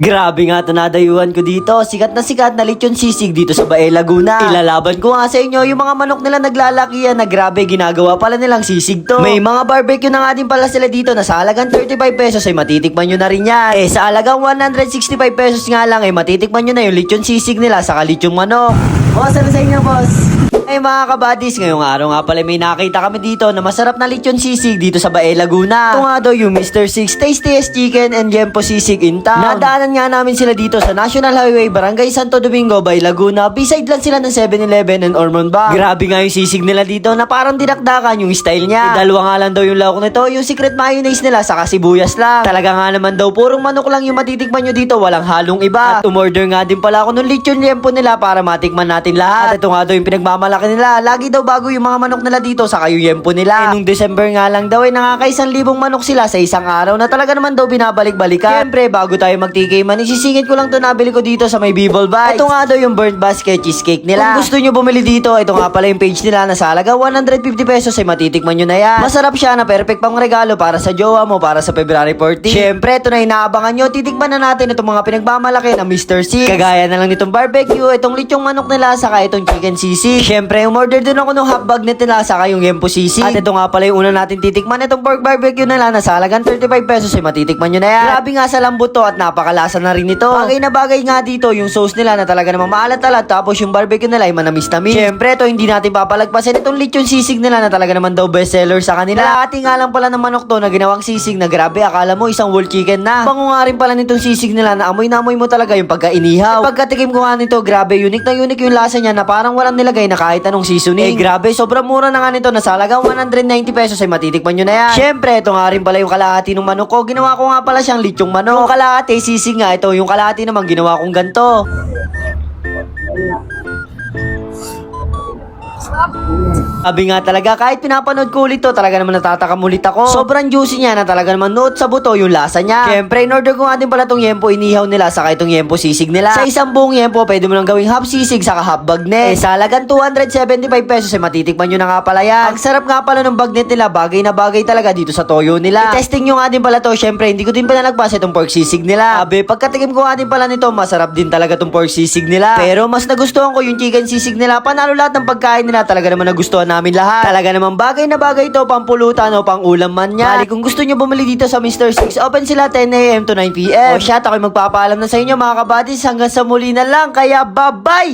Grabe nga ito nadayuhan ko dito. Sikat na lechon sisig dito sa Bae, Laguna. Ilalaban ko nga sa inyo yung mga manok nila naglalakihan na grabe ginagawa pala nilang sisig to. May mga barbecue na nga din pala sila dito na sa halagang 35 pesos ay matitikman nyo na rin yan. Sa halagang 165 pesos nga lang ay matitikman nyo na yung lechon sisig nila sa lechong manok. Boss, ano sa inyo, boss? Ay mga kabadis, ngayong araw nga pala may nakita kami dito na masarap na lechon sisig dito sa Bae, Laguna. Ito nga daw yung Mr. Six Tastiest Chicken and Yempo Sisig in town. Nadaanan nga namin sila dito sa National Highway, Barangay Santo Domingo, Bae, Laguna. Beside lang sila ng 7-Eleven and Ormond Bar. Grabe nga yung sisig nila dito na parang dinakdakan yung style niya. Dalawa nga lang daw yung lawak nito, yung secret mayonnaise nila sa sibuyas lang. Talaga nga naman daw purong manok lang yung matitikman nyo dito, walang halong iba. At umorder nga din pala ako ng lechon Yempo nila para matikman natin lahat. At ito nga daw yung pinagmamalaki nila. Lagi daw bago yung mga manok nila dito sa yung Yempo nila. Nung December nga lang daw ay nakaka-1,000 manok sila sa isang araw na talaga naman daw binabalik-balikan. Siyempre, bago tayo mag-TK man, isisingit ko lang to nabili ko dito sa may Bibble Bites. Ito nga daw yung burnt basket cheesecake nila. Kung gusto nyo bumili dito, ito nga pala yung page nila na sa halaga 150 pesos ay matitikman nyo na yan. Masarap siya na perfect pang regalo para sa jowa mo para sa February 14. Siyempre, ito na inaabangan nyo. Titikman na natin itong mga pinagmamalaki na Mr. Six. Kagaya na lang nitong barbecue, itong lechong manok nila, saka itong chicken sisig. Siyempre, umorder din ako ng half bag net nila, saka yung Yempo sisig. At ito nga pala yung una natin titikman, itong pork barbecue nila na sa halagang 35 pesos ay matitikman nyo na yan. Grabe nga sa lambot to at napakalasa na rin ito. Bagay na bagay nga dito yung sauce nila na talaga namang maalat-alat, tapos yung barbecue nila ay manamis-tamis. Siyempre, ito hindi natin papalagpasin itong lechon sisig nila na talaga naman daw bestseller sa kanila. Kalahati nga lang pala ng manok to na ginawang sisig na grabe, akala mo isang whole chicken na. Bango nga rin pala nitong sisig nila na amoy na amoy mo talaga yung pagkainihaw. Pagkatikim ko nga nito, grabe, unique na unique yung lasa niya na parang walang nilagay na kahit anong seasoning. Grabe, sobrang mura na nga nito na sa halagang 190 pesos ay matitikman nyo na yan. Siyempre, ito nga rin pala yung kalahati ng manok ko. Ginawa ko nga pala siyang lechong manok. Yung kalahati, sisig nga ito. Yung kalahati naman ginawa kong ganto. Sabi nga talaga, kahit pinapanood ko ulit to, talaga naman natatakam ulit ako. Sobrang juicy niya na talaga naman note sa buto yung lasa niya. Siyempre, in-order ko nga din pala tong Yempo inihaw nila saka itong Yempo sisig nila. Sa isang buong Yempo, pwede mo lang gawing half sisig saka half bagnet. Sa halagang 275 pesos ay matitikman nyo na nga pala yan. Ang sarap nga pala ng bagnet nila, bagay na bagay talaga dito sa toyo nila. I-testing nyo nga din pala to, siyempre hindi ko din pinalagpas itong pork sisig nila. Abe, pagkatikim ko nga din pala nito, masarap din talaga tong pork sisig nila. Pero mas nagustuhan ko yung chicken sisig nila, panalo lahat ng pagkain nila, talaga naman nagustuhan namin lahat. Talaga naman bagay na bagay ito, pampulutan o pang ulam man yan. Bali, kung gusto nyo bumili dito sa Mr. Six, open sila 10 AM to 9 PM. O siya, ako'y magpapaalam na sa inyo mga kabadis, hanggang sa muli na lang, kaya bye-bye!